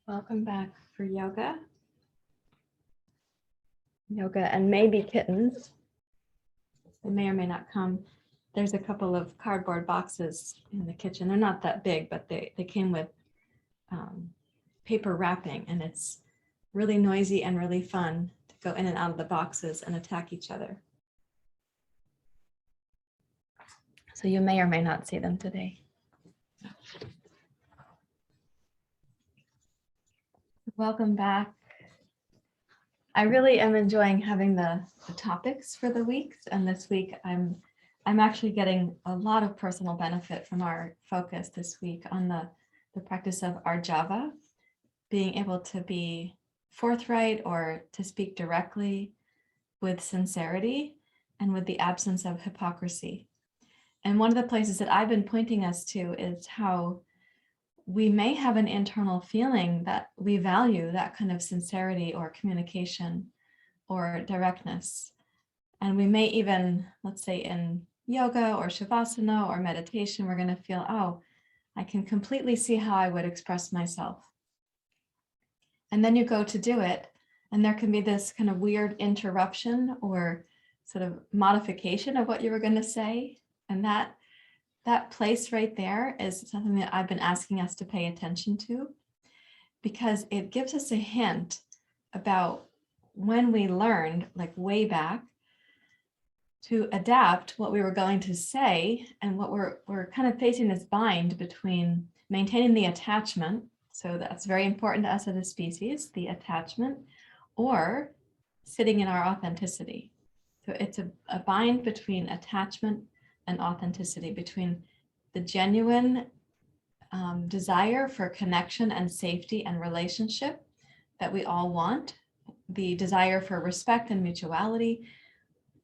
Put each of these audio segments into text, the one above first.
Welcome back for yoga. Yoga and maybe kittens. They may or may not come. There's a couple of cardboard boxes in the kitchen. They're not that big, but they came with paper wrapping, and it's really noisy and really fun to go in and out of the boxes and attack each other. So you may or may not see them today. Welcome back. I really am enjoying having the topics for the weeks, and this week I'm actually getting a lot of personal benefit from our focus this week on the practice of Arjava, being able to be forthright or to speak directly with sincerity and with the absence of hypocrisy. And one of the places that I've been pointing us to is how we may have an internal feeling that we value that kind of sincerity or communication or directness. And we may even, let's say in yoga or Shavasana or meditation, we're going to feel, oh, I can completely see how I would express myself. And then you go to do it, and there can be this kind of weird interruption or sort of modification of what you were going to say. And that place right there is something that I've been asking us to pay attention to, because it gives us a hint about when we learned, like way back, to adapt what we were going to say, and what we're kind of facing this bind between maintaining the attachment. So that's very important to us as a species, the attachment, or sitting in our authenticity. So it's a bind between attachment and authenticity, between the genuine desire for connection and safety and relationship that we all want, the desire for respect and mutuality.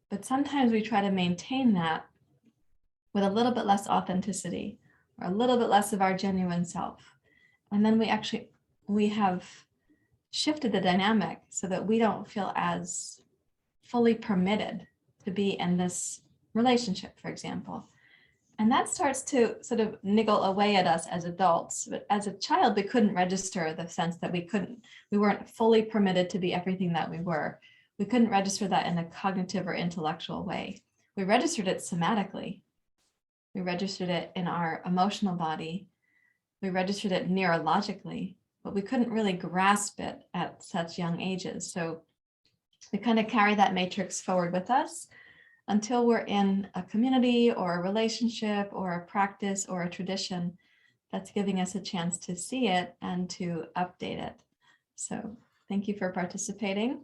But sometimes we try to maintain that with a little bit less authenticity or a little bit less of our genuine self. And then we have shifted the dynamic so that we don't feel as fully permitted to be in this relationship, for example. And that starts to sort of niggle away at us as adults. But as a child, we couldn't register the sense that we weren't fully permitted to be everything that we were. We couldn't register that in a cognitive or intellectual way. We registered it somatically. We registered it in our emotional body. We registered it neurologically, but we couldn't really grasp it at such young ages. So we kind of carry that matrix forward with us until we're in a community or a relationship or a practice or a tradition that's giving us a chance to see it and to update it. So thank you for participating,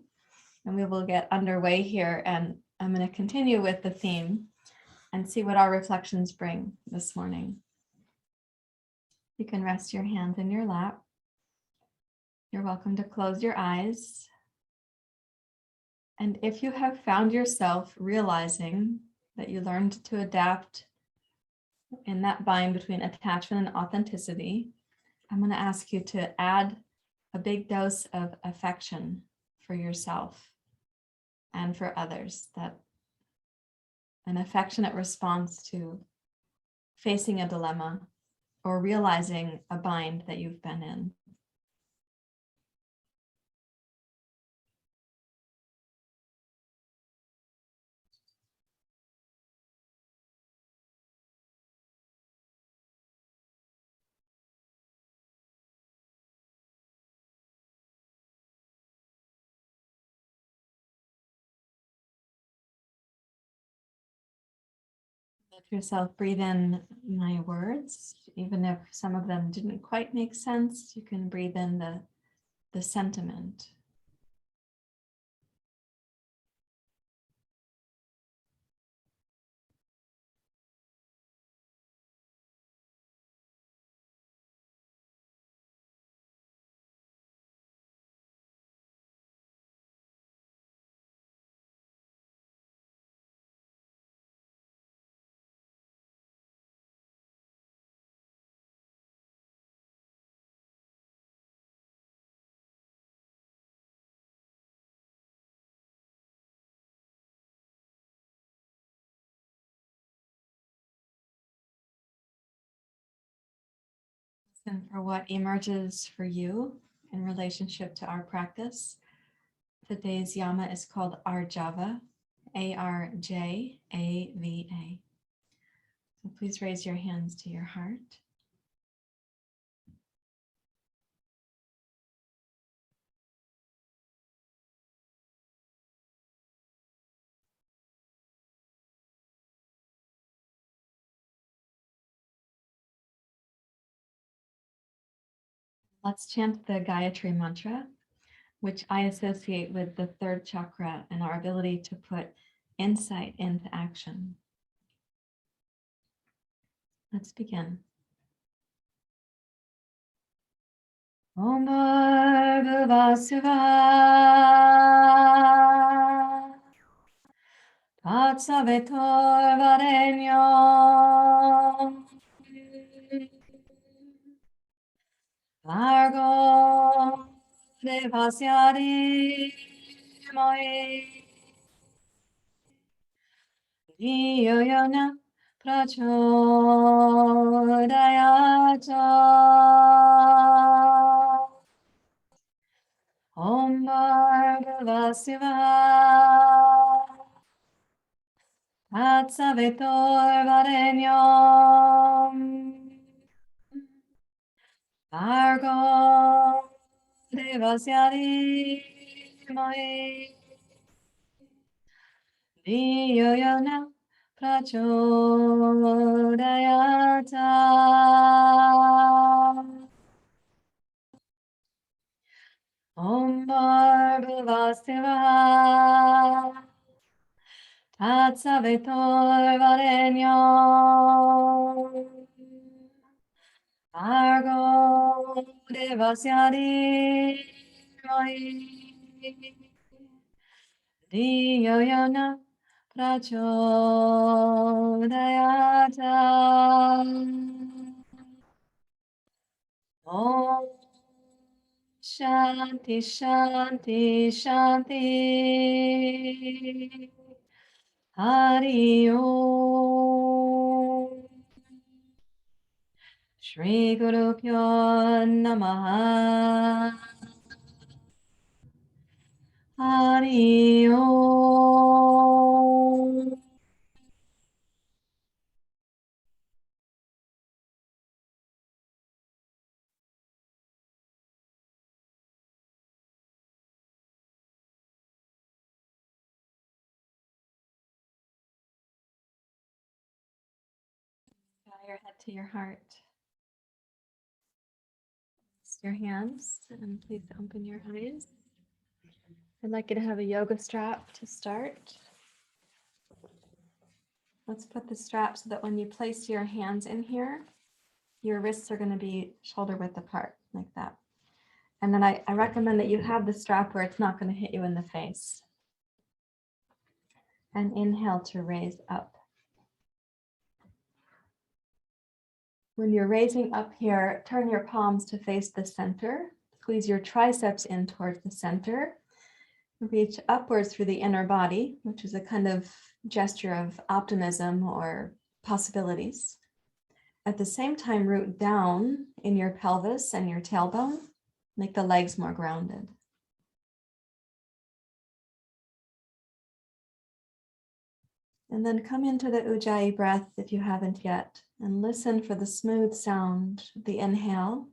and we will get underway here, and I'm going to continue with the theme and see what our reflections bring this morning. You can rest your hands in your lap. You're welcome to close your eyes. And if you have found yourself realizing that you learned to adapt in that bind between attachment and authenticity, I'm going to ask you to add a big dose of affection for yourself and for others, that an affectionate response to facing a dilemma or realizing a bind that you've been in. Let yourself breathe in my words, even if some of them didn't quite make sense. You can breathe in the sentiment. Listen for what emerges for you in relationship to our practice. Today's yama is called Arjava, Arjava. So please raise your hands to your heart. Let's chant the Gayatri Mantra, which I associate with the third chakra and our ability to put insight into action. Let's begin. Om Bhurvasuvah Tatsavitur Vargo Devasya Dhimai Dhiyo Yona Prachodayata. Om Bhurvasuvah Tatsavitur Vargo Devasya Dhimai Dhiyo Yona Prachodayata. Om Bhurvasuvah Tatsavitur Vargo Devasya Dhimai Dhiyo Yona Prachodayata. Om Shanti Shanti Shanti. Hari Om. Shri Guru Pyo Namaha. Hari Om. Bow your head to your heart. Rest your hands and please open your eyes. I'd like you to have a yoga strap to start. Let's put the strap so that when you place your hands in here, your wrists are going to be shoulder width apart like that. And then I recommend that you have the strap where it's not going to hit you in the face. And inhale to raise up. When you're raising up here, turn your palms to face the center. Squeeze your triceps in towards the center. Reach upwards through the inner body, which is a kind of gesture of optimism or possibilities. At the same time, root down in your pelvis and your tailbone, make the legs more grounded. And then come into the Ujjayi breath if you haven't yet, and listen for the smooth sound of the inhale,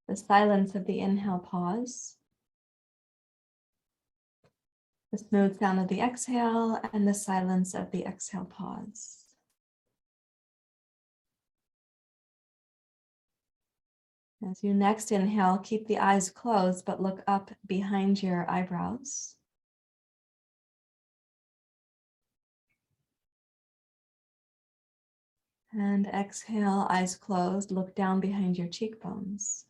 the silence of the inhale pause, the smooth sound of the exhale, and the silence of the exhale pause. As you next inhale, keep the eyes closed, but look up behind your eyebrows. And exhale, eyes closed, look down behind your cheekbones.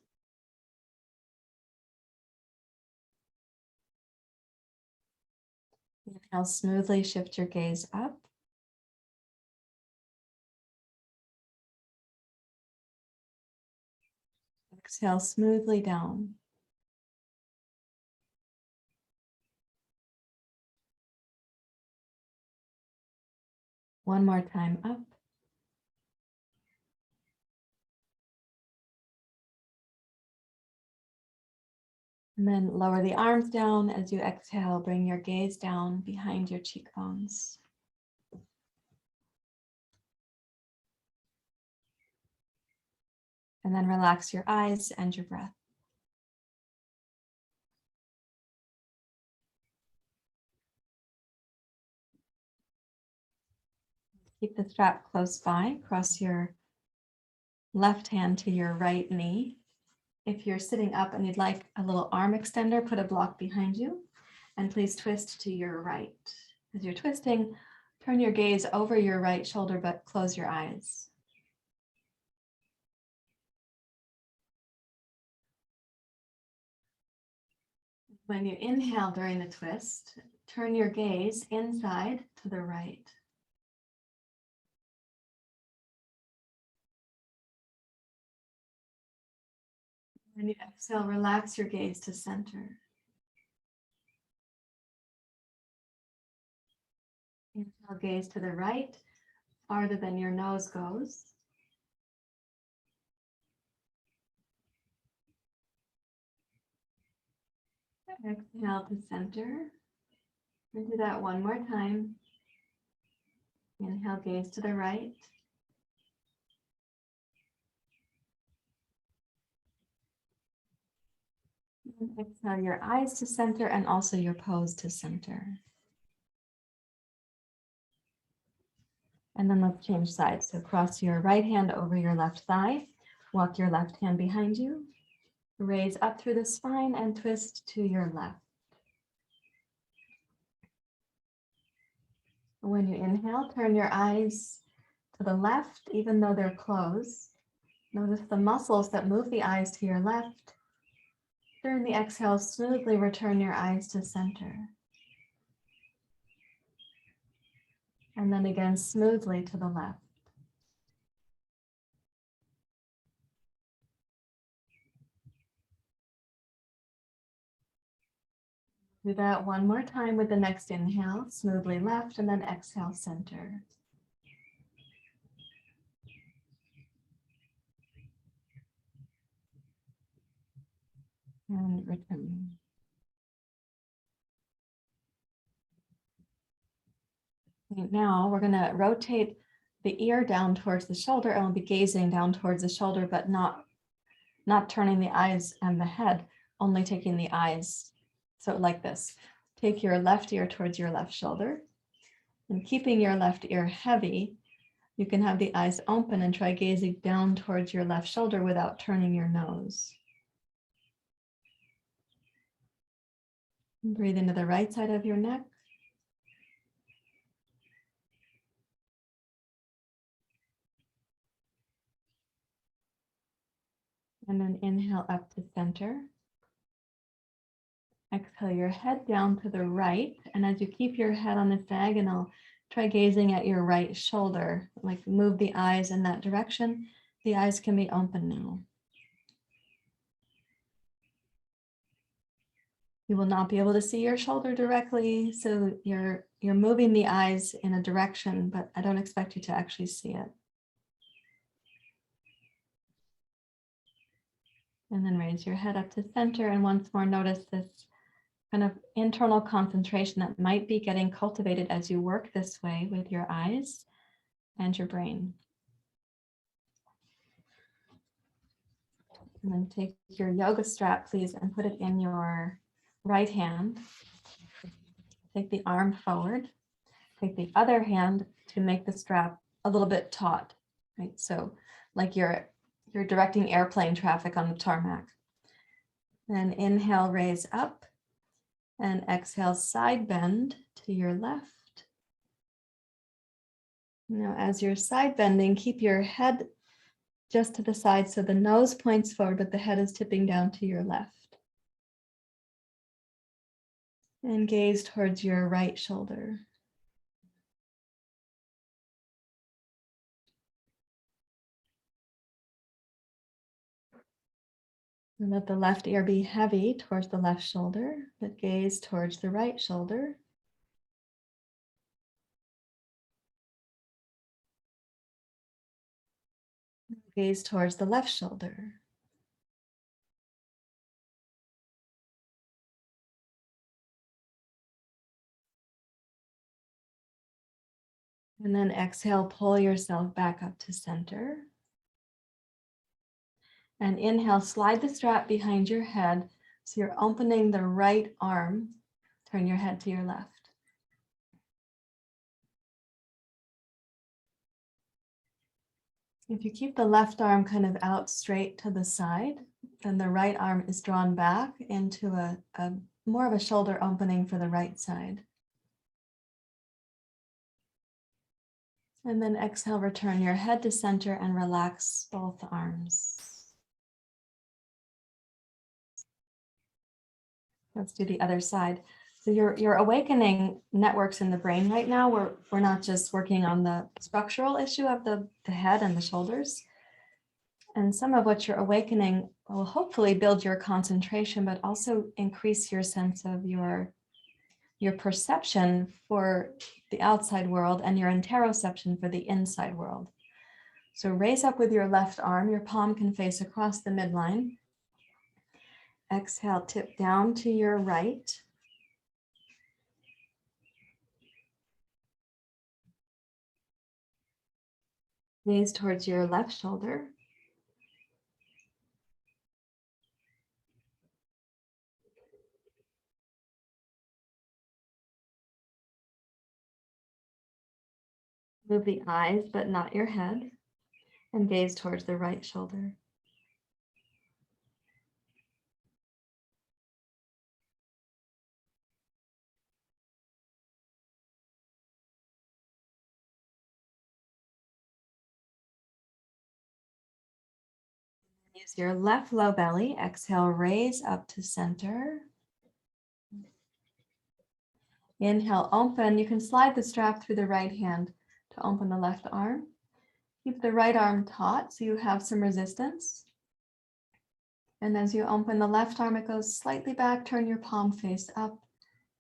Inhale, smoothly shift your gaze up. Exhale, smoothly down. One more time up. And then lower the arms down as you exhale, bring your gaze down behind your cheekbones. And then relax your eyes and your breath. Keep the strap close by. Cross your left hand to your right knee. If you're sitting up and you'd like a little arm extender, put a block behind you. And please twist to your right. As you're twisting, turn your gaze over your right shoulder, but close your eyes. When you inhale during the twist, turn your gaze inside to the right. When you exhale, relax your gaze to center. Inhale, gaze to the right, farther than your nose goes. Exhale to center. And do that one more time. Inhale, gaze to the right. And exhale your eyes to center and also your pose to center. And then let's change sides. So cross your right hand over your left thigh. Walk your left hand behind you. Raise up through the spine and twist to your left. When you inhale, turn your eyes to the left, even though they're closed. Notice the muscles that move the eyes to your left. During the exhale, smoothly return your eyes to center. And then again, smoothly to the left. Do that one more time with the next inhale, smoothly left, and then exhale, center. And return. Okay, now we're going to rotate the ear down towards the shoulder, and we'll be gazing down towards the shoulder, but not turning the eyes and the head, only taking the eyes. So like this, take your left ear towards your left shoulder, and keeping your left ear heavy, you can have the eyes open and try gazing down towards your left shoulder without turning your nose. And breathe into the right side of your neck. And then inhale up to center. Exhale your head down to the right. And as you keep your head on this diagonal, try gazing at your right shoulder. Like move the eyes in that direction. The eyes can be open now. You will not be able to see your shoulder directly, so you're moving the eyes in a direction, but I don't expect you to actually see it. And then raise your head up to center, and once more notice this kind of internal concentration that might be getting cultivated as you work this way with your eyes and your brain. And then take your yoga strap, please, and put it in your right hand. Take the arm forward. Take the other hand to make the strap a little bit taut, right? So like you're directing airplane traffic on the tarmac. Then inhale, raise up, and exhale, side bend to your left. Now, as you're side bending, keep your head just to the side so the nose points forward, but the head is tipping down to your left. And gaze towards your right shoulder. And let the left ear be heavy towards the left shoulder, but gaze towards the right shoulder. Gaze towards the left shoulder. And then exhale, pull yourself back up to center. And inhale, slide the strap behind your head. So you're opening the right arm. Turn your head to your left. If you keep the left arm kind of out straight to the side, then the right arm is drawn back into a more of a shoulder opening for the right side. And then exhale, return your head to center and relax both arms. Let's do the other side. So you're awakening networks in the brain right now. We're not just working on the structural issue of the head and the shoulders. And some of what you're awakening will hopefully build your concentration, but also increase your sense of your perception for the outside world and your interoception for the inside world. So raise up with your left arm. Your palm can face across the midline. Exhale, tip down to your right. Gaze towards your left shoulder. Move the eyes, but not your head, and gaze towards the right shoulder. Use your left low belly. Exhale, raise up to center. Inhale, open. You can slide the strap through the right hand to open the left arm. Keep the right arm taut so you have some resistance. And as you open the left arm, it goes slightly back. Turn your palm face up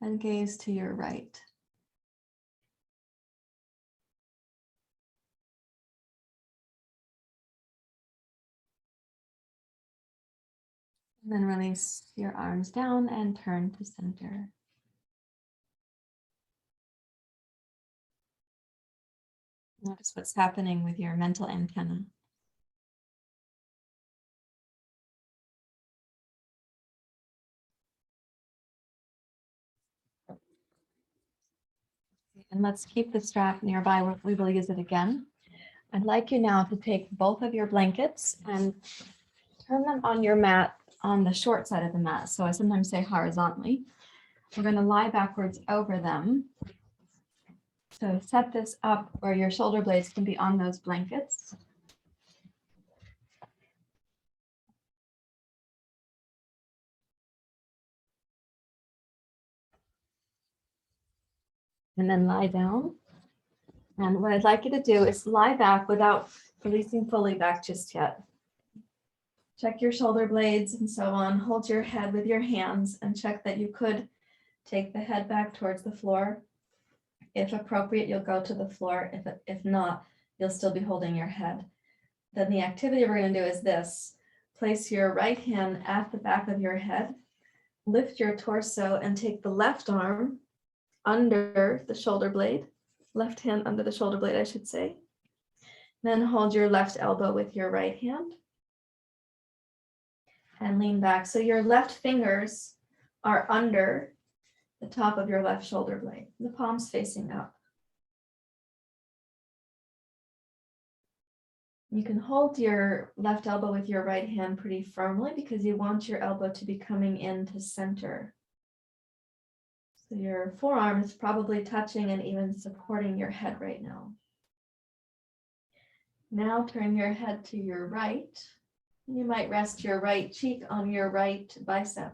and gaze to your right. And then release your arms down and turn to center. Notice what's happening with your mental antenna. And let's keep the strap nearby. We will use it again. I'd like you now to take both of your blankets and turn them on your mat on the short side of the mat. So I sometimes say horizontally. We're going to lie backwards over them. So set this up where your shoulder blades can be on those blankets. And then lie down. And what I'd like you to do is lie back without releasing fully back just yet. Check your shoulder blades and so on. Hold your head with your hands and check that you could take the head back towards the floor. If appropriate, you'll go to the floor. If not, you'll still be holding your head. Then the activity we're going to do is this. Place your right hand at the back of your head. Lift your torso and take the left arm under the shoulder blade. Left hand under the shoulder blade, I should say. Then hold your left elbow with your right hand. And lean back. So your left fingers are under the top of your left shoulder blade. The palms facing up. You can hold your left elbow with your right hand pretty firmly because you want your elbow to be coming into center. So your forearm is probably touching and even supporting your head right now. Now turn your head to your right. You might rest your right cheek on your right bicep.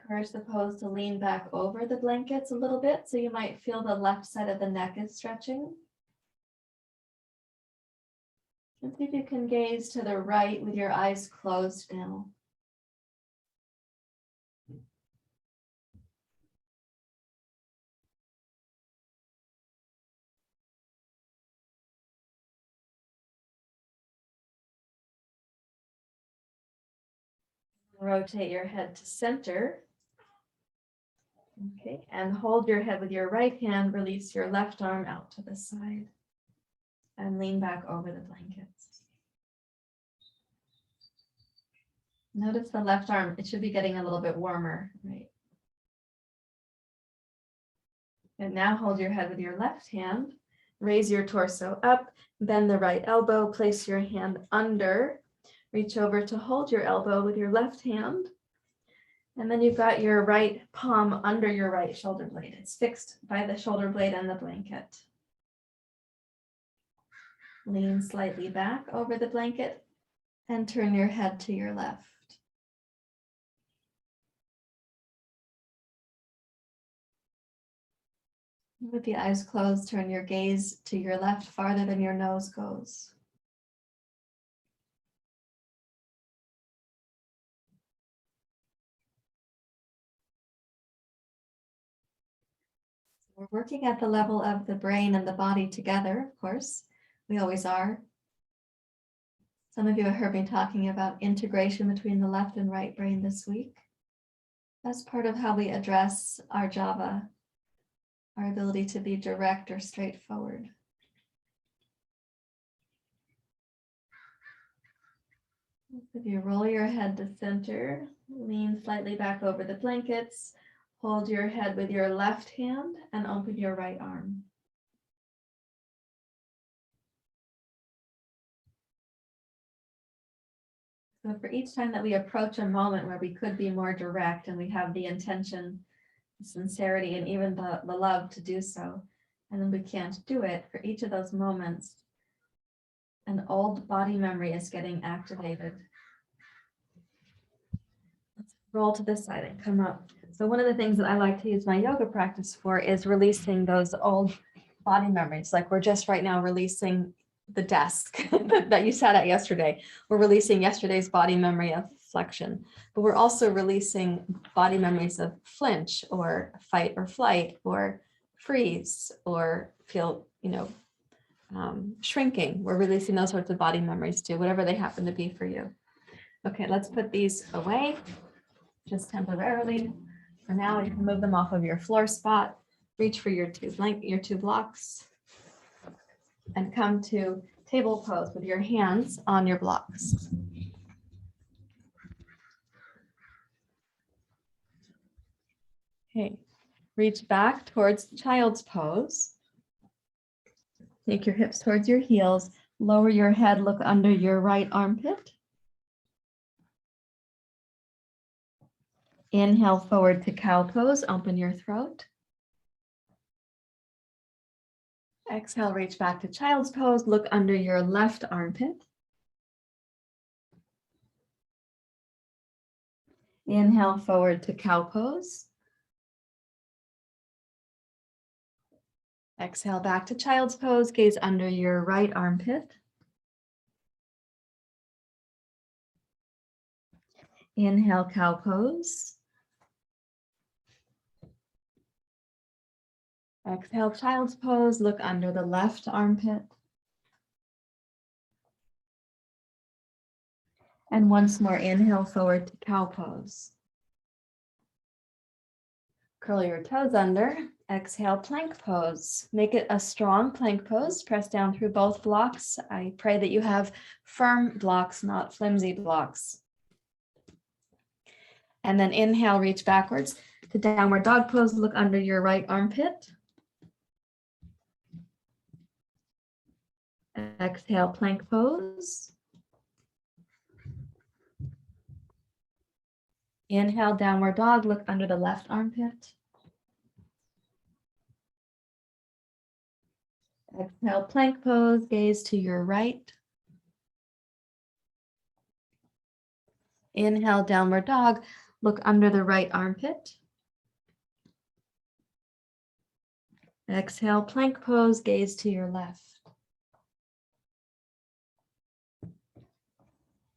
Encourage the pose to lean back over the blankets a little bit, so you might feel the left side of the neck is stretching. And see if you can gaze to the right with your eyes closed now. Rotate your head to center. Okay, and hold your head with your right hand, release your left arm out to the side, and lean back over the blankets. Notice the left arm, it should be getting a little bit warmer, right? And now hold your head with your left hand, raise your torso up, bend the right elbow, place your hand under, reach over to hold your elbow with your left hand. And then you've got your right palm under your right shoulder blade. It's fixed by the shoulder blade and the blanket. Lean slightly back over the blanket and turn your head to your left. With the eyes closed, turn your gaze to your left farther than your nose goes. We're working at the level of the brain and the body together, of course. We always are. Some of you have heard me talking about integration between the left and right brain this week. That's part of how we address Arjava, our ability to be direct or straightforward. If you roll your head to center, lean slightly back over the blankets, hold your head with your left hand and open your right arm. So for each time that we approach a moment where we could be more direct and we have the intention, the sincerity, and even the love to do so, and then we can't do it, for each of those moments, an old body memory is getting activated. Let's roll to this side and come up. So one of the things that I like to use my yoga practice for is releasing those old body memories. Like we're just right now releasing the desk that you sat at yesterday. We're releasing yesterday's body memory of flexion, but we're also releasing body memories of flinch or fight or flight or freeze or feel, shrinking. We're releasing those sorts of body memories too, whatever they happen to be for you. Okay, let's put these away just temporarily. For now, you can move them off of your floor spot, reach for your two blocks, and come to table pose with your hands on your blocks. Okay, reach back towards child's pose. Take your hips towards your heels, lower your head, look under your right armpit. Inhale forward to cow pose, open your throat. Exhale, reach back to child's pose, look under your left armpit. Inhale forward to cow pose. Exhale back to child's pose, gaze under your right armpit. Inhale, cow pose. Exhale, child's pose, look under the left armpit. And once more, inhale forward to cow pose. Curl your toes under. Exhale, plank pose. Make it a strong plank pose. Press down through both blocks. I pray that you have firm blocks, not flimsy blocks. And then inhale, reach backwards to downward dog pose. Look under your right armpit. Exhale, plank pose. Inhale, downward dog, look under the left armpit. Exhale, plank pose, gaze to your right. Inhale, downward dog, look under the right armpit. Exhale, plank pose, gaze to your left.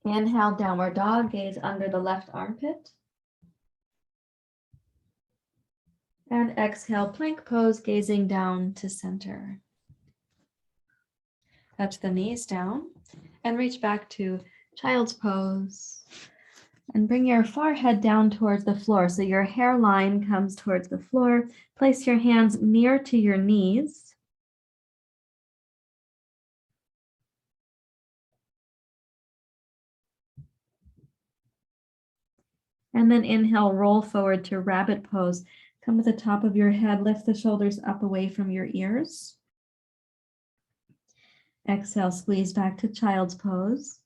Inhale, downward dog, gaze under the left armpit. And exhale, plank pose, gazing down to center. Touch the knees down and reach back to child's pose. And bring your forehead down towards the floor. So your hairline comes towards the floor. Place your hands near to your knees. And then inhale, roll forward to rabbit pose. Come to the top of your head, lift the shoulders up away from your ears. Exhale, squeeze back to child's pose.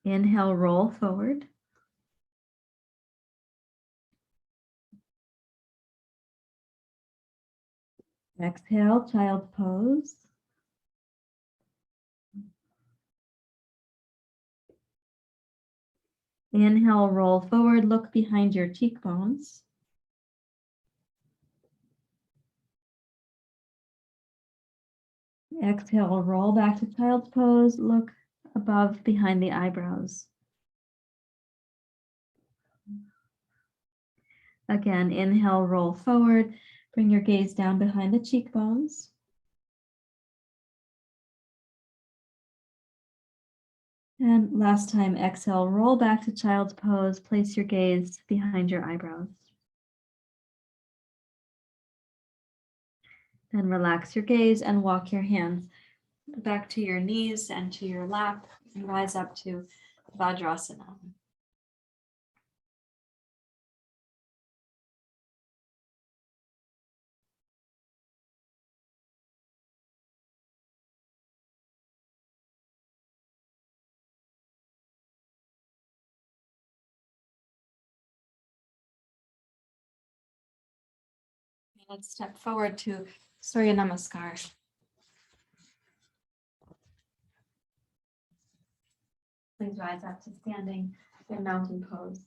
Inhale, roll forward. Exhale, child's pose. Inhale, roll forward, look behind your cheekbones. Exhale, roll back to child's pose, look above behind the eyebrows. Again, inhale, roll forward, bring your gaze down behind the cheekbones. And last time, exhale, roll back to child's pose, place your gaze behind your eyebrows. Then relax your gaze and walk your hands back to your knees and to your lap and rise up to Vadrasana. Let's step forward to Surya Namaskar. Please rise up to standing in mountain pose.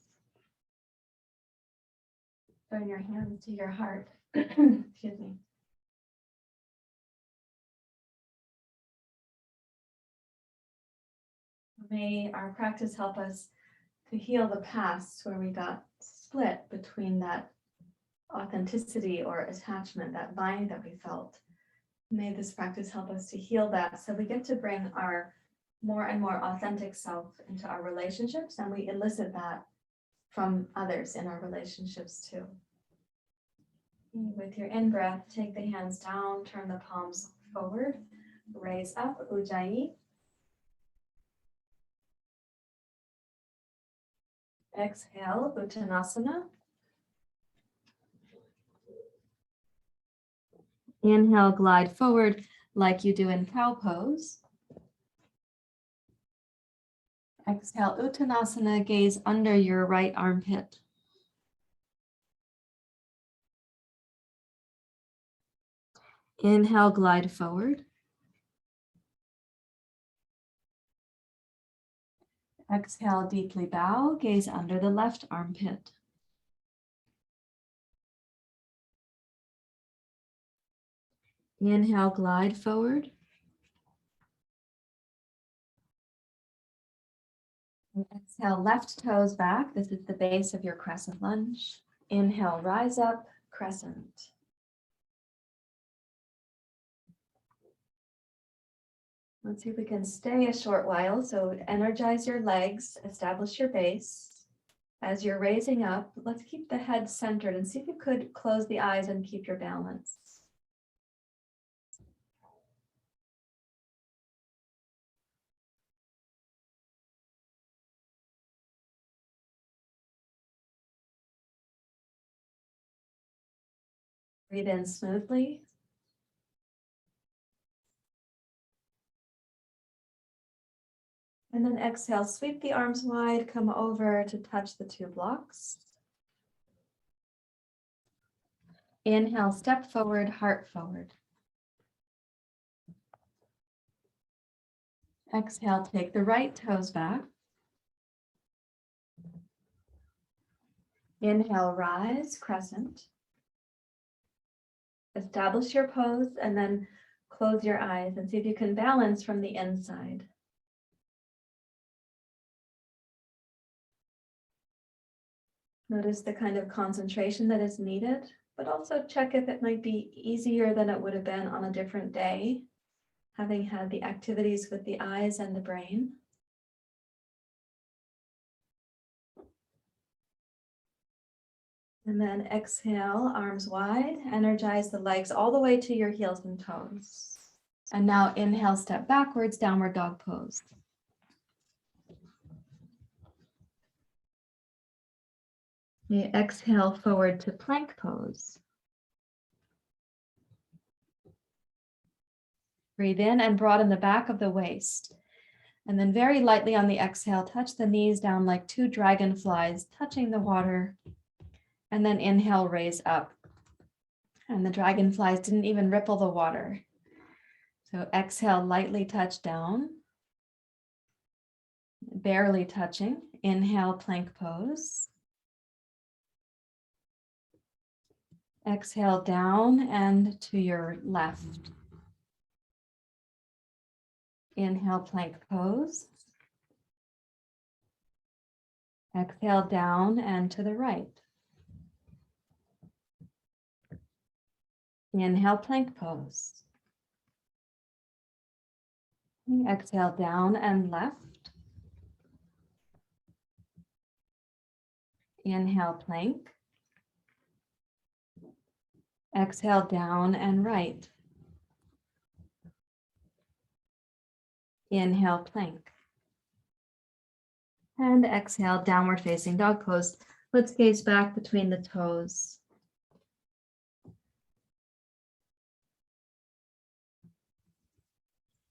Bring your hands to your heart. Excuse me. May our practice help us to heal the past where we got split between that authenticity or attachment, that bind that we felt. May this practice help us to heal that so we get to bring our more and more authentic self into our relationships, and we elicit that from others in our relationships too. With your in-breath, take the hands down, turn the palms forward, raise up, Ujjayi. Exhale, Uttanasana. Inhale, glide forward like you do in cow pose. Exhale, Uttanasana, gaze under your right armpit. Inhale, glide forward. Exhale, deeply bow, gaze under the left armpit. Inhale, glide forward. And exhale, left toes back. This is the base of your crescent lunge. Inhale, rise up, crescent. Let's see if we can stay a short while. So energize your legs, establish your base. As you're raising up, let's keep the head centered and see if you could close the eyes and keep your balance. Breathe in smoothly. And then exhale, sweep the arms wide, come over to touch the two blocks. Inhale, step forward, heart forward. Exhale, take the right toes back. Inhale, rise, crescent. Establish your pose and then close your eyes and see if you can balance from the inside. Notice the kind of concentration that is needed, but also check if it might be easier than it would have been on a different day. having had the activities with the eyes and the brain. And then exhale, arms wide, energize the legs all the way to your heels and toes. And now inhale, step backwards, downward dog pose. You exhale forward to plank pose. Breathe in and broaden the back of the waist. And then very lightly on the exhale, touch the knees down like two dragonflies, touching the water. And then inhale, raise up. And the dragonflies didn't even ripple the water. So exhale, lightly touch down. Barely touching. Inhale, plank pose. Exhale down and to your left. Inhale, plank pose. Exhale down and to the right. Inhale, plank pose. Exhale down and left. Inhale, plank. Exhale down and right. Inhale, plank. And exhale, downward facing dog pose. Let's gaze back between the toes.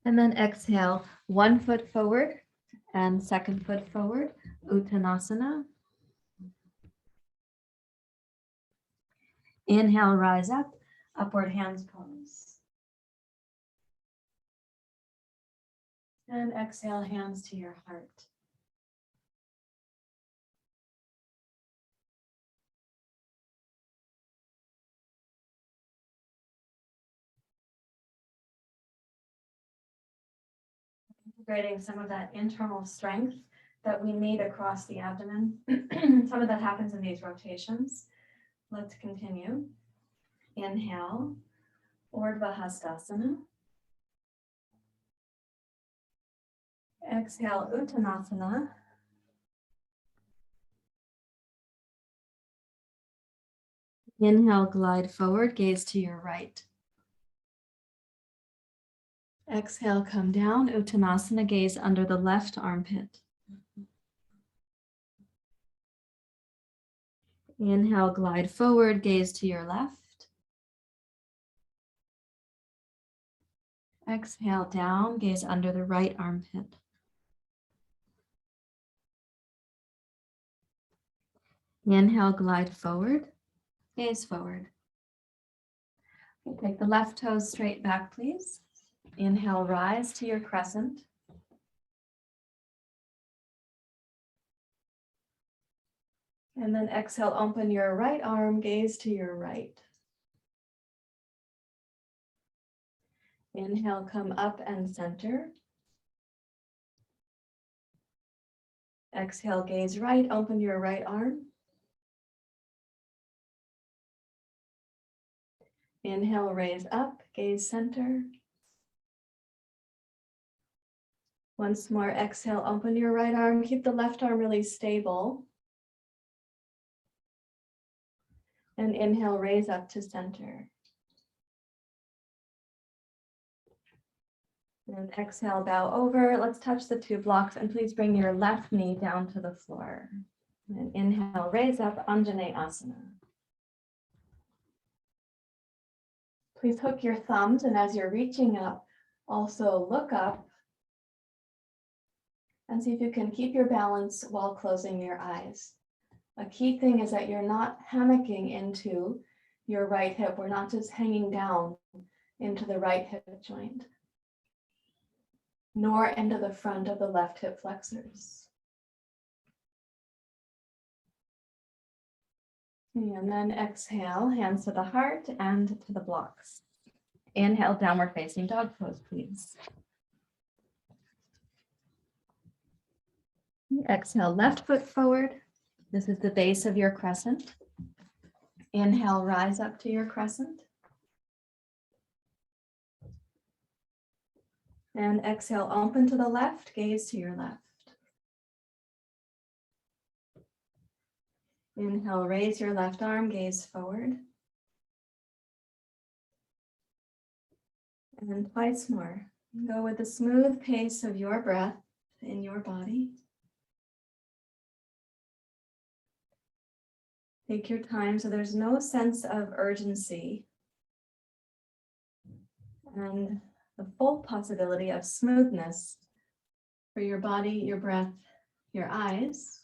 And then exhale, 1 foot forward and 2nd foot forward, Uttanasana. Inhale, rise up, upward hands pose. And exhale, hands to your heart. Integrating some of that internal strength that we need across the abdomen. Some of that happens in these rotations. Let's continue. Inhale, Ardha Hastasana. Exhale, Uttanasana. Inhale, glide forward, gaze to your right. Exhale, come down, Uttanasana, gaze under the left armpit. Inhale, glide forward, gaze to your left. Exhale, down, gaze under the right armpit. Inhale, glide forward, gaze forward. Okay, take the left toes straight back, please. Inhale, rise to your crescent. And then exhale, open your right arm, gaze to your right. Inhale, come up and center. Exhale, gaze right, open your right arm. Inhale, raise up, gaze center. Once more, exhale, open your right arm, keep the left arm really stable. And inhale, raise up to center. And exhale, bow over. Let's touch the 2 blocks and please bring your left knee down to the floor. And inhale, raise up, Anjaneyasana. Please hook your thumbs, and as you're reaching up, also look up and see if you can keep your balance while closing your eyes. A key thing is that you're not hammocking into your right hip. We're not just hanging down into the right hip joint, nor into the front of the left hip flexors. And then exhale, hands to the heart and to the blocks. Inhale, downward facing dog pose, please. Exhale, left foot forward. This is the base of your crescent. Inhale, rise up to your crescent. And exhale, open to the left, gaze to your left. Inhale, raise your left arm, gaze forward. And twice more. Go with the smooth pace of your breath in your body. Take your time so there's no sense of urgency and the full possibility of smoothness for your body, your breath, your eyes,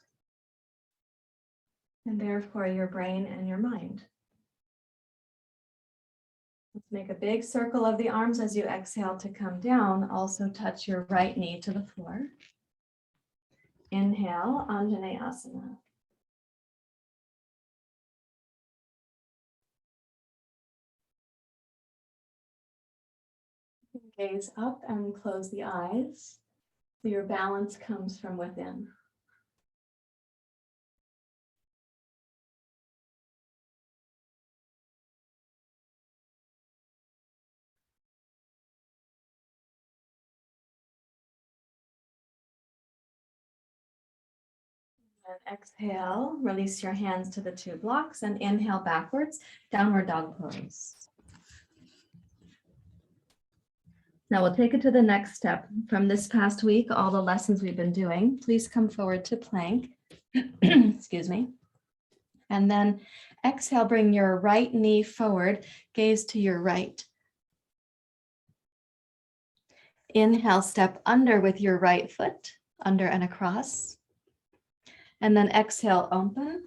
and therefore your brain and your mind. Let's make a big circle of the arms as you exhale to come down. Also touch your right knee to the floor. Inhale, Anjaneyasana. Gaze up and close the eyes so your balance comes from within. And exhale, release your hands to the two blocks and inhale backwards, downward dog pose. Now we'll take it to the next step. From this past week, all the lessons we've been doing, please come forward to plank. Excuse me. And then exhale, bring your right knee forward, gaze to your right. Inhale, step under with your right foot, under and across. And then exhale, open.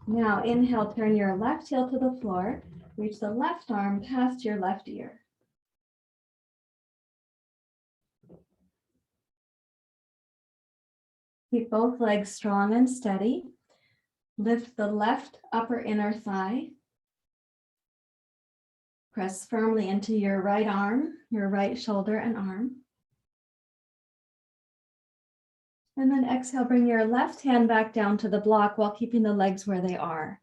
Now inhale, turn your left heel to the floor. Reach the left arm past your left ear. Keep both legs strong and steady. Lift the left upper inner thigh. Press firmly into your right arm, your right shoulder and arm. And then exhale, bring your left hand back down to the block while keeping the legs where they are.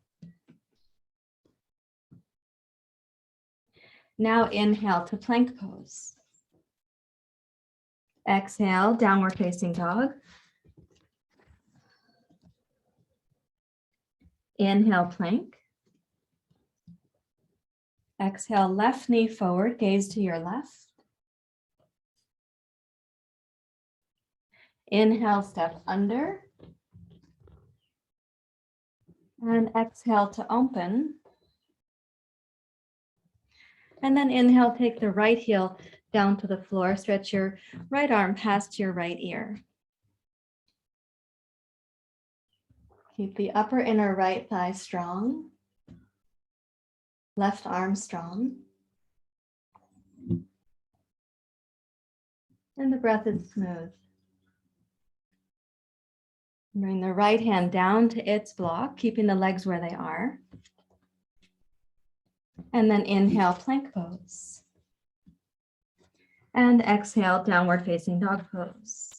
Now inhale to plank pose. Exhale, downward facing dog. Inhale, plank. Exhale, left knee forward, gaze to your left. Inhale, step under. And exhale to open. And then inhale, take the right heel down to the floor. Stretch your right arm past your right ear. Keep the upper inner right thigh strong. Left arm strong. And the breath is smooth. Bring the right hand down to its block, keeping the legs where they are. And then inhale, plank pose. And exhale, downward facing dog pose.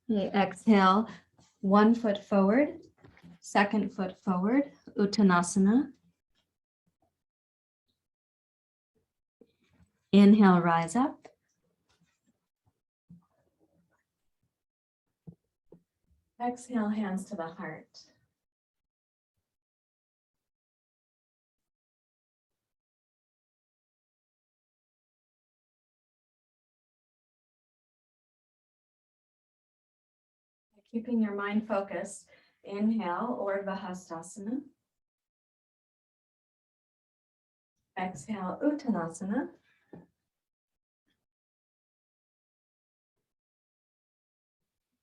Okay, exhale, one foot forward, second foot forward, Uttanasana. Inhale, rise up. Exhale, hands to the heart. Keeping your mind focused, inhale, Urdhva. Exhale, Uttanasana.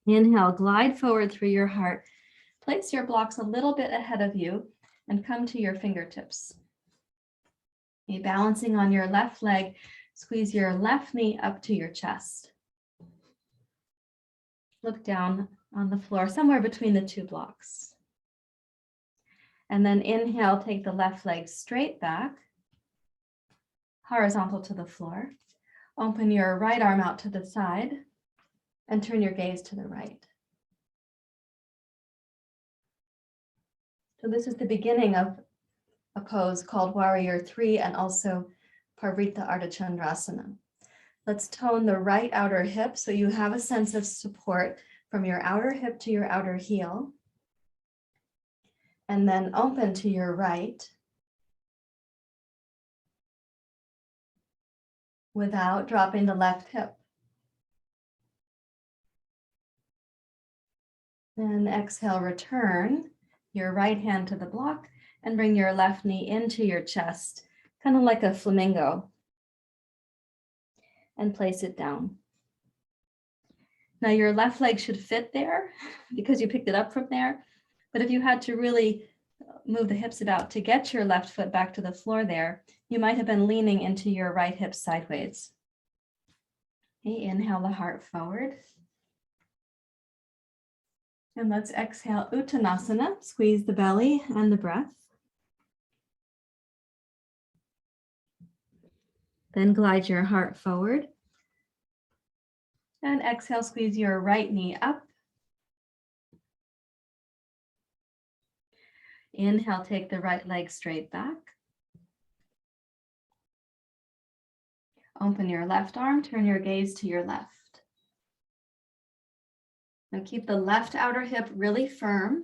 Inhale, glide forward through your heart. Place your blocks a little bit ahead of you and come to your fingertips. Okay, balancing on your left leg, squeeze your left knee up to your chest. Look down on the floor, somewhere between the two blocks. And then inhale, take the left leg straight back, horizontal to the floor. Open your right arm out to the side and turn your gaze to the right. So this is the beginning of a pose called Warrior 3 and also Parvrrta Ardha Chandrasana. Let's tone the right outer hip so you have a sense of support from your outer hip to your outer heel. And then open to your right without dropping the left hip. Then exhale, return your right hand to the block and bring your left knee into your chest, kind of like a flamingo, and place it down. Now your left leg should fit there because you picked it up from there. But if you had to really move the hips about to get your left foot back to the floor there, you might have been leaning into your right hip sideways. Okay, inhale the heart forward. And let's exhale Uttanasana, squeeze the belly and the breath. Then glide your heart forward. And exhale, squeeze your right knee up. Inhale, take the right leg straight back. Open your left arm, turn your gaze to your left. Now keep the left outer hip really firm,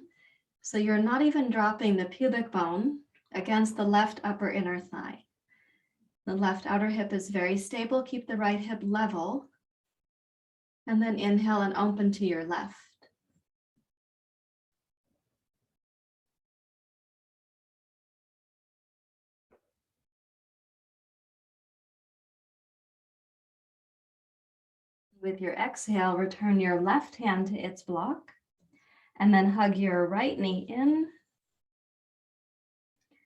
so you're not even dropping the pubic bone against the left upper inner thigh. The left outer hip is very stable. Keep the right hip level. And then inhale and open to your left. With your exhale, return your left hand to its block and then hug your right knee in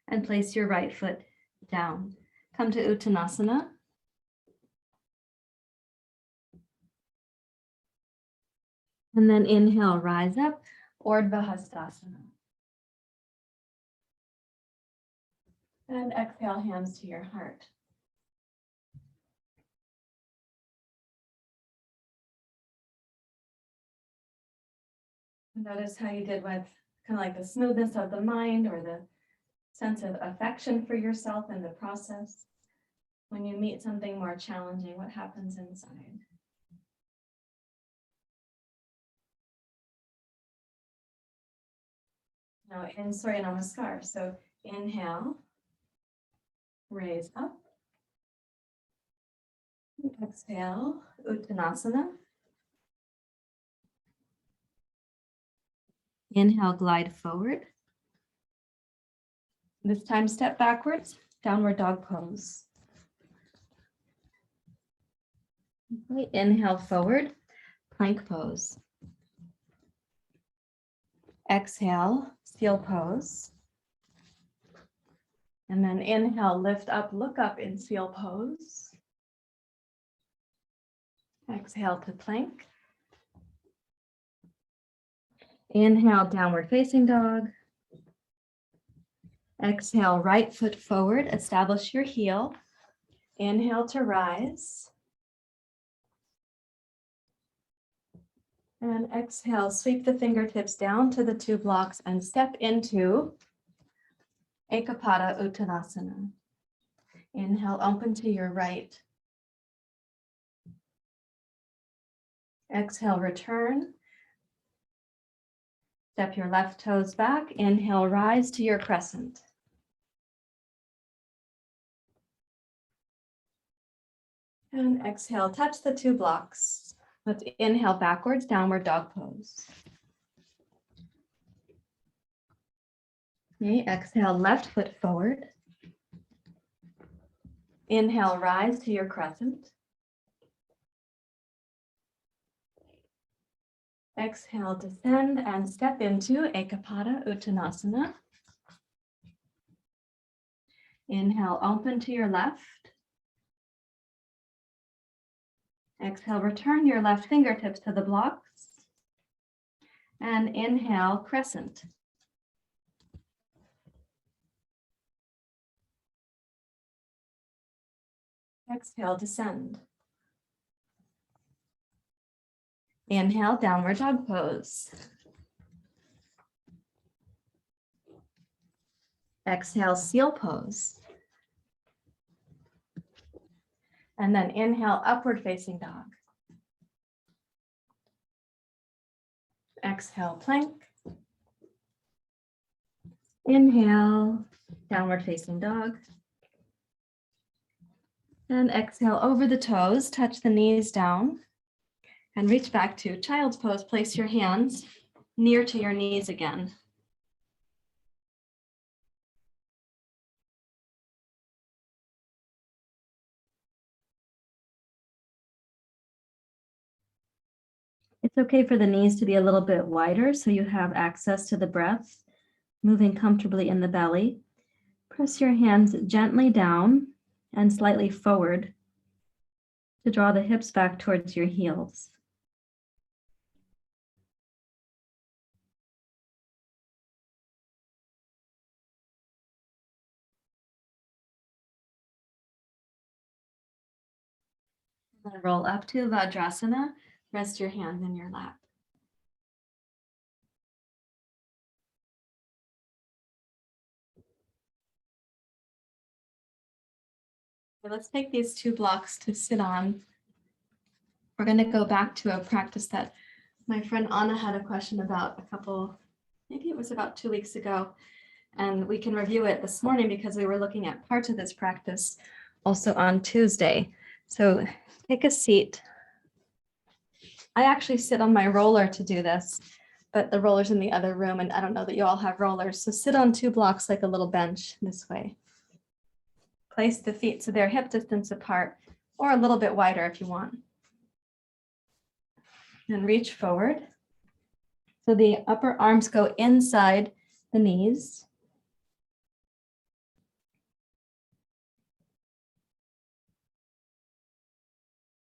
and place your right foot down. Come to Uttanasana. And then inhale, rise up, Ardha Hastasana. And exhale, hands to your heart. Notice how you did with kind of like the smoothness of the mind or the sense of affection for yourself in the process. When you meet something more challenging, what happens inside? Now in Surya Namaskar. So inhale, raise up. Exhale, Uttanasana. Inhale, glide forward. This time step backwards, downward dog pose. Okay, inhale forward, plank pose. Exhale, seal pose. And then inhale, lift up, look up in seal pose. Exhale to plank. Inhale, downward facing dog. Exhale, right foot forward, establish your heel. Inhale to rise. And exhale, sweep the fingertips down to the two blocks and step into Ekapada Uttanasana. Inhale, open to your right. Exhale, return. Step your left toes back. Inhale, rise to your crescent. And exhale, touch the two blocks. Let's inhale backwards, downward dog pose. Okay, exhale, left foot forward. Inhale, rise to your crescent. Exhale, descend and step into Ekapada Uttanasana. Inhale, open to your left. Exhale, return your left fingertips to the blocks. And inhale, crescent. Exhale, descend. Inhale, downward dog pose. Exhale, seal pose. And then inhale, upward facing dog. Exhale, plank. Inhale, downward facing dog. And exhale over the toes, touch the knees down and reach back to child's pose. Place your hands near to your knees again. It's okay for the knees to be a little bit wider so you have access to the breath, moving comfortably in the belly. Press your hands gently down and slightly forward to draw the hips back towards your heels. Then roll up to Vadrasana. Rest your hands in your lap. So let's take these 2 blocks to sit on. We're going to go back to a practice that my friend Anna had a question about maybe it was about 2 weeks ago. And we can review it this morning because we were looking at parts of this practice also on Tuesday. So take a seat. I actually sit on my roller to do this, but the roller's in the other room and I don't know that you all have rollers. So sit on 2 blocks like a little bench this way. Place the feet so they're hip distance apart or a little bit wider if you want. And reach forward. So the upper arms go inside the knees.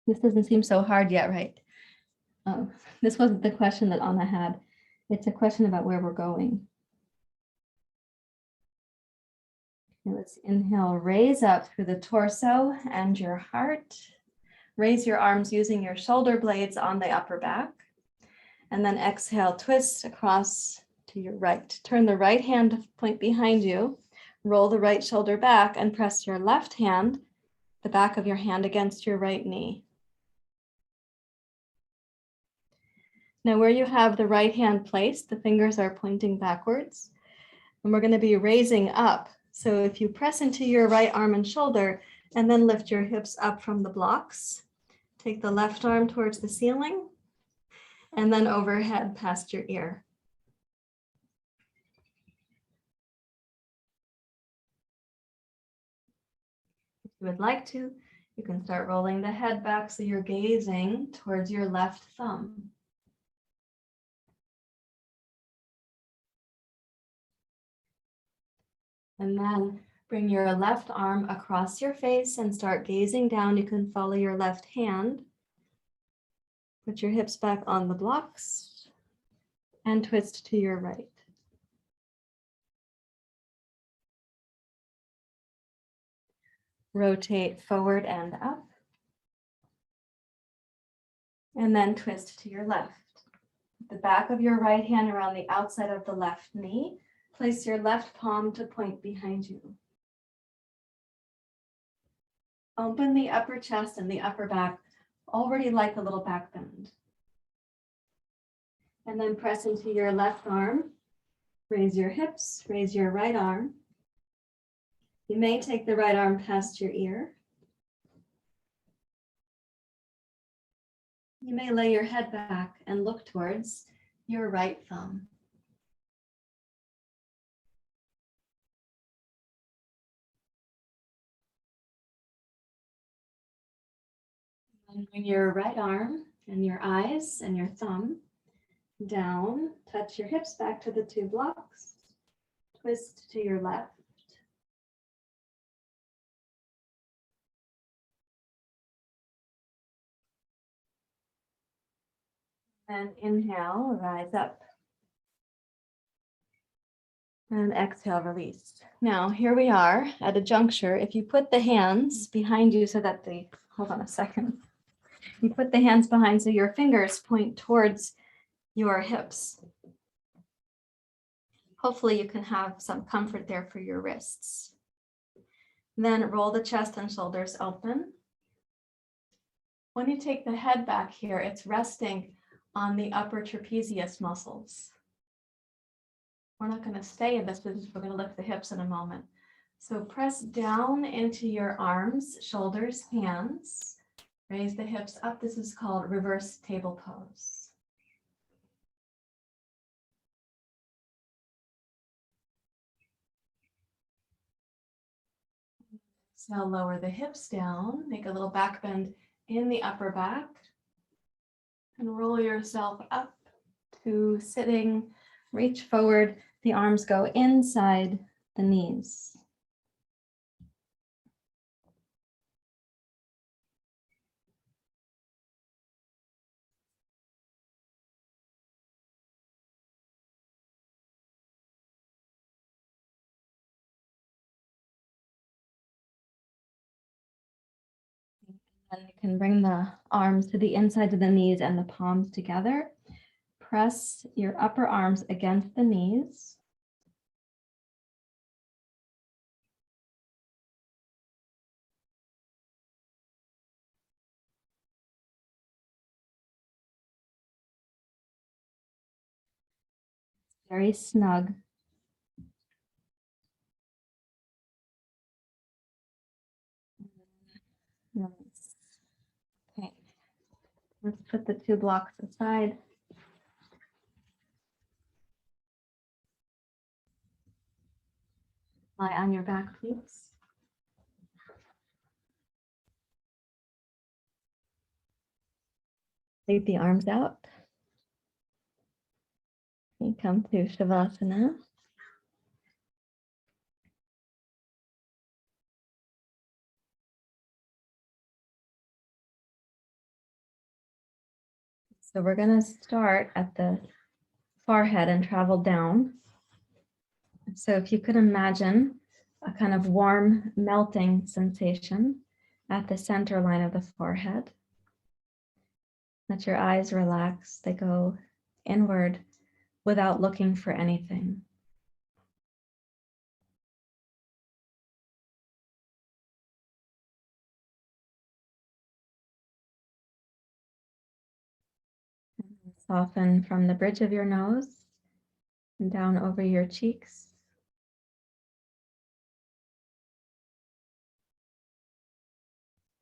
This doesn't seem so hard yet, right? This wasn't the question that Anna had. It's a question about where we're going. Okay, let's inhale, raise up through the torso and your heart. Raise your arms using your shoulder blades on the upper back. And then exhale, twist across to your right. Turn the right hand point behind you. Roll the right shoulder back and press your left hand, the back of your hand against your right knee. Now where you have the right hand placed, the fingers are pointing backwards. And we're going to be raising up. So if you press into your right arm and shoulder and then lift your hips up from the blocks, take the left arm towards the ceiling and then overhead past your ear. If you would like to, you can start rolling the head back so you're gazing towards your left thumb. And then bring your left arm across your face and start gazing down. You can follow your left hand. Put your hips back on the blocks and twist to your right. Rotate forward and up. And then twist to your left. The back of your right hand around the outside of the left knee. Place your left palm to point behind you. Open the upper chest and the upper back, already like a little back bend. And then press into your left arm. Raise your hips, raise your right arm. You may take the right arm past your ear. You may lay your head back and look towards your right thumb. And bring your right arm and your eyes and your thumb down. Touch your hips back to the 2 blocks. Twist to your left. And inhale, rise up. And exhale, release. Now, here we are at a juncture. If you put the hands behind you so that hold on a second. You put the hands behind so your fingers point towards your hips. Hopefully you can have some comfort there for your wrists. Then roll the chest and shoulders open. When you take the head back here, it's resting on the upper trapezius muscles. We're not going to stay in this position. We're going to lift the hips in a moment. So press down into your arms, shoulders, hands. Raise the hips up. This is called reverse table pose. So lower the hips down, make a little back bend in the upper back, and roll yourself up to sitting. Reach forward, the arms go inside the knees. And you can bring the arms to the inside of the knees and the palms together. Press your upper arms against the knees. Very snug. Nice. Okay, let's put the two blocks aside. Lie on your back, please. Leave the arms out. You come to Shavasana. So we're going to start at the forehead and travel down. So if you could imagine a kind of warm melting sensation at the center line of the forehead. Let your eyes relax. They go inward without looking for anything. Soften from the bridge of your nose and down over your cheeks.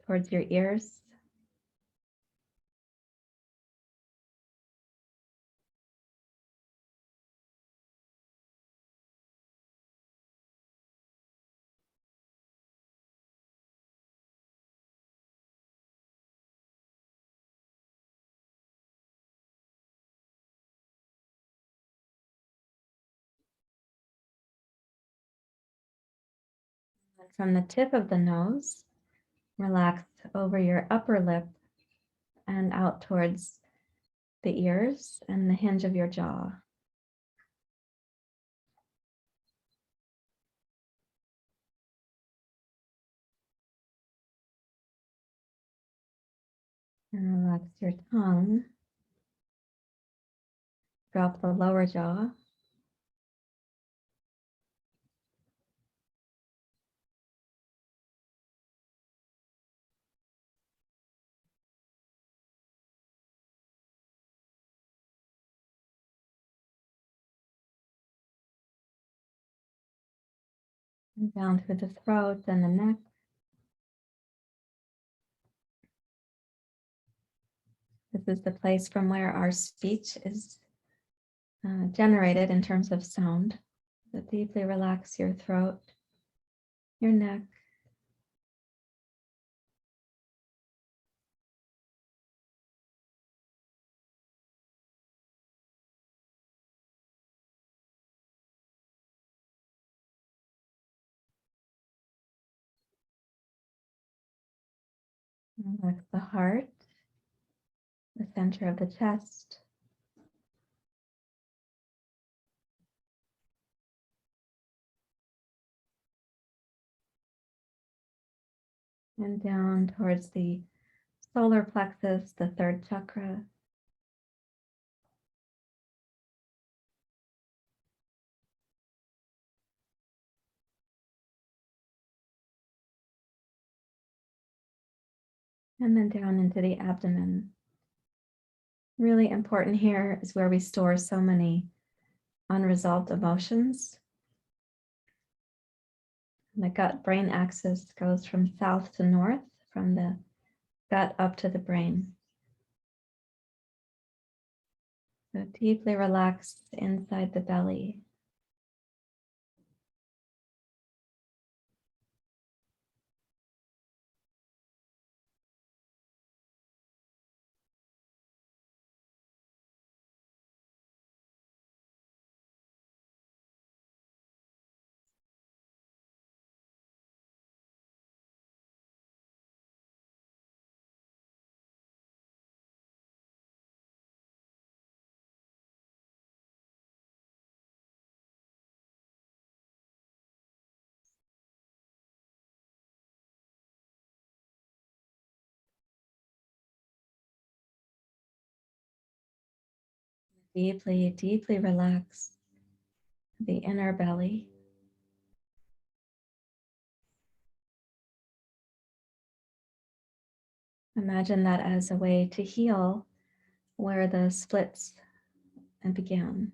Towards your ears. From the tip of the nose, relax over your upper lip and out towards the ears and the hinge of your jaw. And relax your tongue. Drop the lower jaw. And down through the throat and the neck. This is the place from where our speech is generated in terms of sound. So deeply relax your throat, your neck. Relax the heart, the center of the chest. And down towards the solar plexus, the third chakra. And then down into the abdomen. Really important here is where we store so many unresolved emotions. The gut-brain axis goes from south to north, from the gut up to the brain. So deeply relax inside the belly. Deeply, deeply relax the inner belly. Imagine that as a way to heal where the splits began.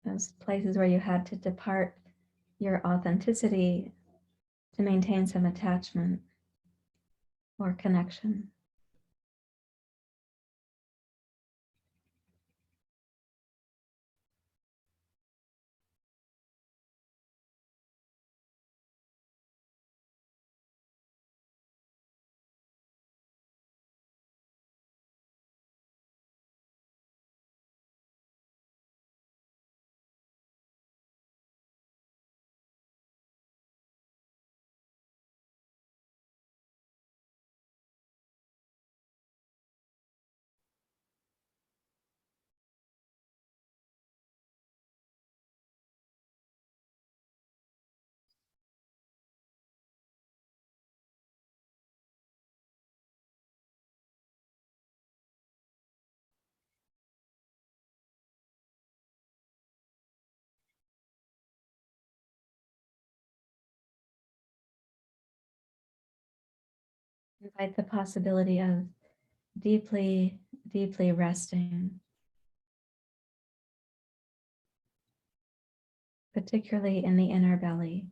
Those places where you had to depart your authenticity to maintain some attachment or connection. Invite the possibility of deeply, deeply resting, particularly in the inner belly.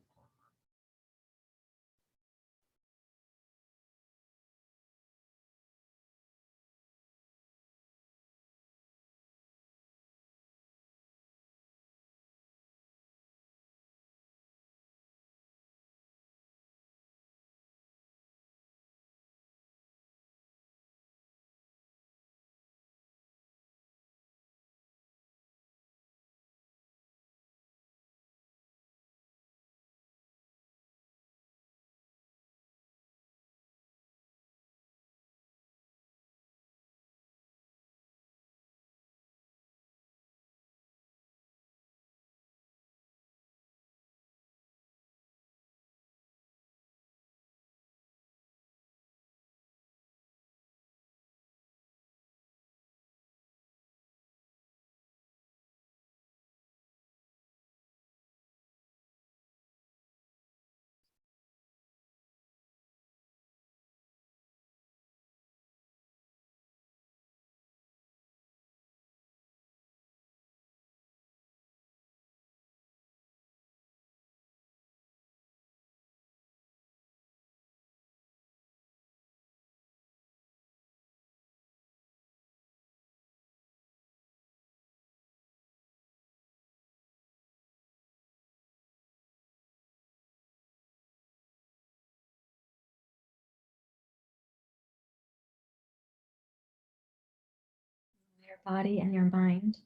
Your body and your mind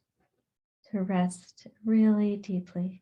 to rest really deeply.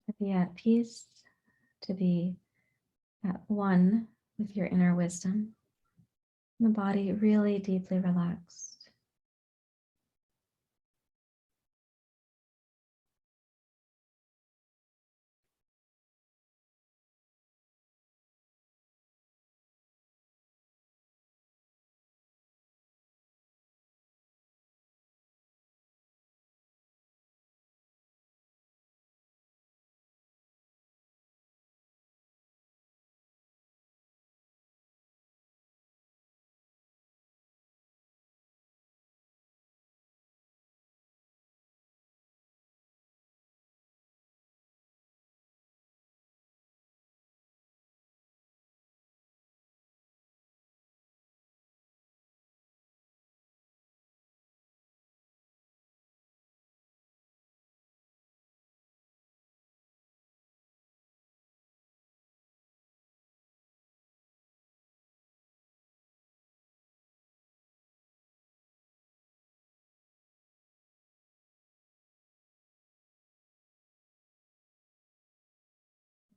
To be at peace, to be at one with your inner wisdom, the body really deeply relaxed.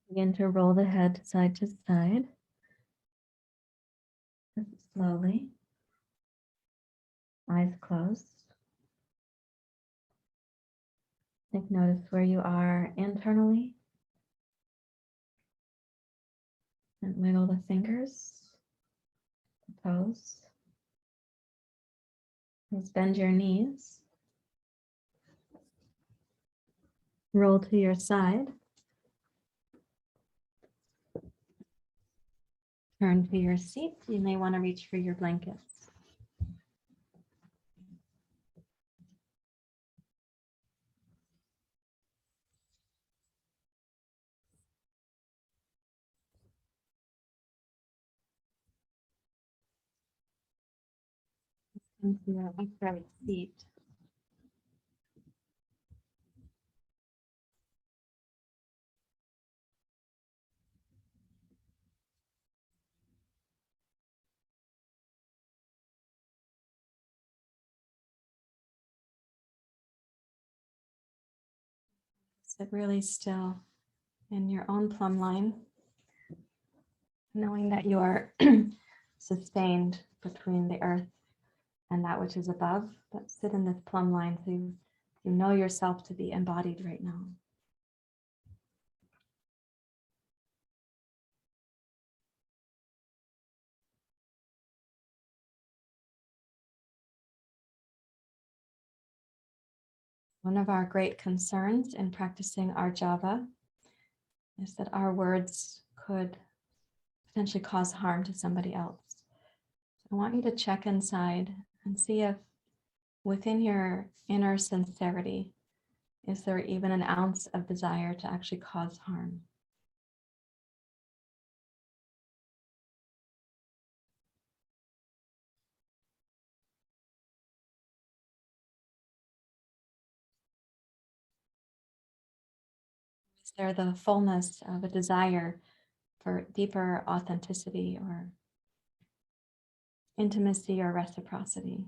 Begin to roll the head side to side, slowly, eyes closed. Notice where you are internally and wiggle the fingers, the toes. Let's bend your knees. Roll to your side. Turn to your seat. You may want to reach for your blankets. Into your upright seat. Sit really still in your own plumb line, knowing that you are sustained between the earth and that which is above, but sit in this plumb line so you know yourself to be embodied right now. One of our great concerns in practicing Arjava is that our words could potentially cause harm to somebody else. So I want you to check inside and see if within your inner sincerity, is there even an ounce of desire to actually cause harm? Is there the fullness of a desire for deeper authenticity or intimacy or reciprocity?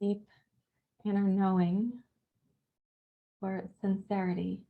Deep inner knowing for sincerity.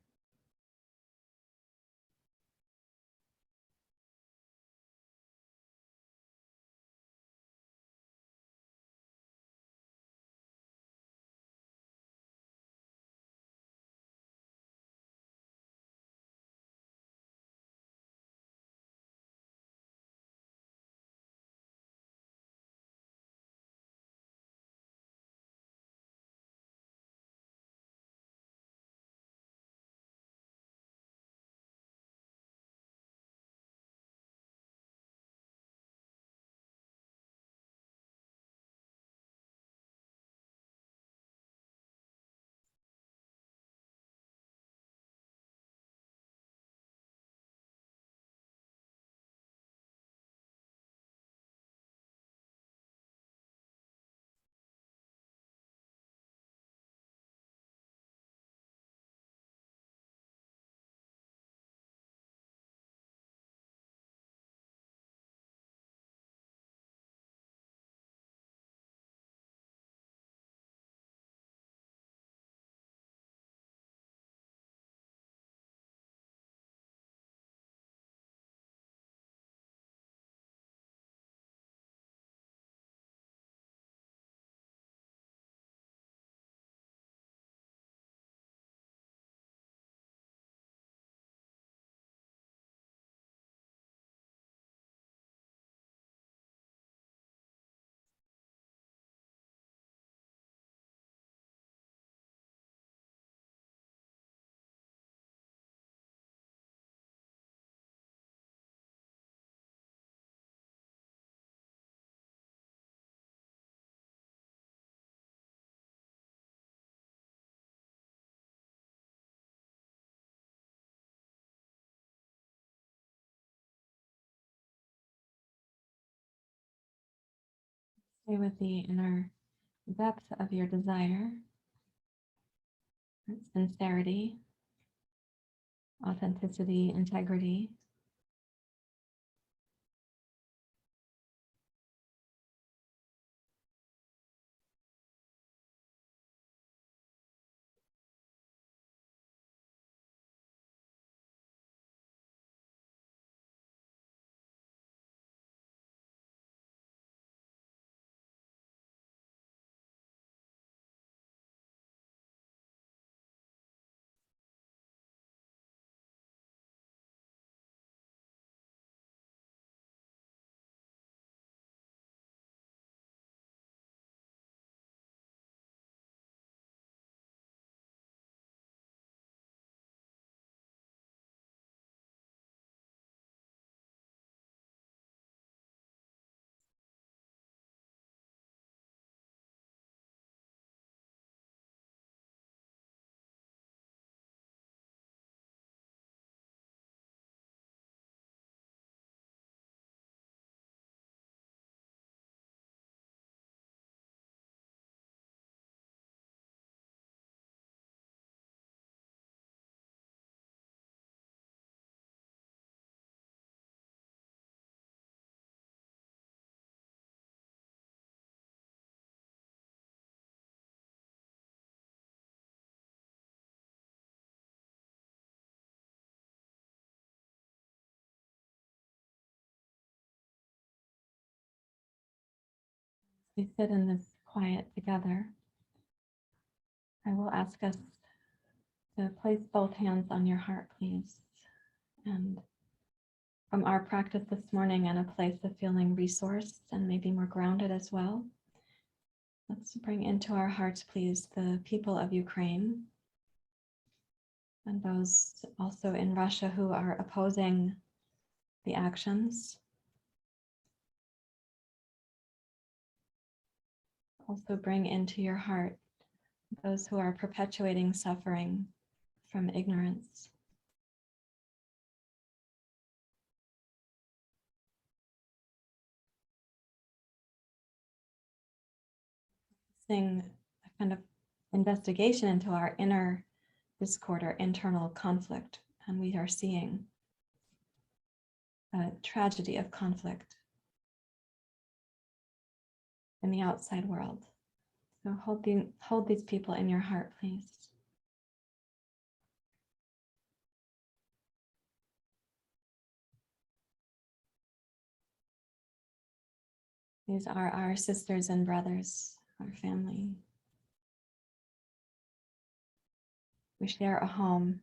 Stay with the inner depth of your desire, sincerity, authenticity, integrity. We sit in this quiet together. I will ask us to place both hands on your heart, please. And from our practice this morning and a place of feeling resourced and maybe more grounded as well, let's bring into our hearts, please, the people of Ukraine and those also in Russia who are opposing the actions. Also bring into your heart those who are perpetuating suffering from ignorance. A kind of investigation into our inner discord or internal conflict, and we are seeing a tragedy of conflict in the outside world. So hold these people in your heart, please. These are our sisters and brothers, our family. We share a home.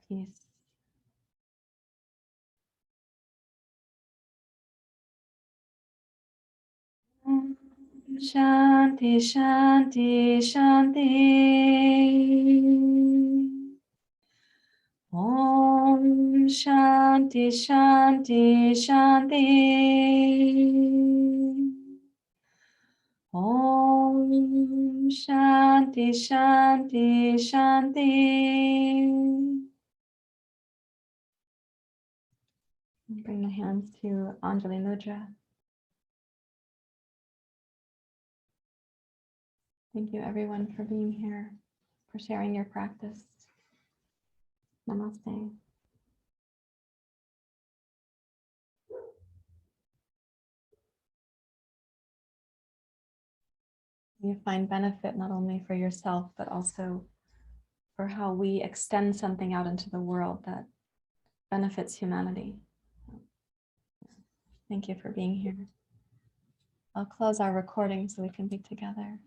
Peace. Shanti, Shanti, Shanti. Om Shanti, Shanti, Shanti. Om Shanti, Shanti, Shanti. Bring the hands to Anjali Mudra. Thank you everyone for being here, for sharing your practice. Namaste. You find benefit not only for yourself, but also for how we extend something out into the world that benefits humanity. Thank you for being here. I'll close our recording so we can be together.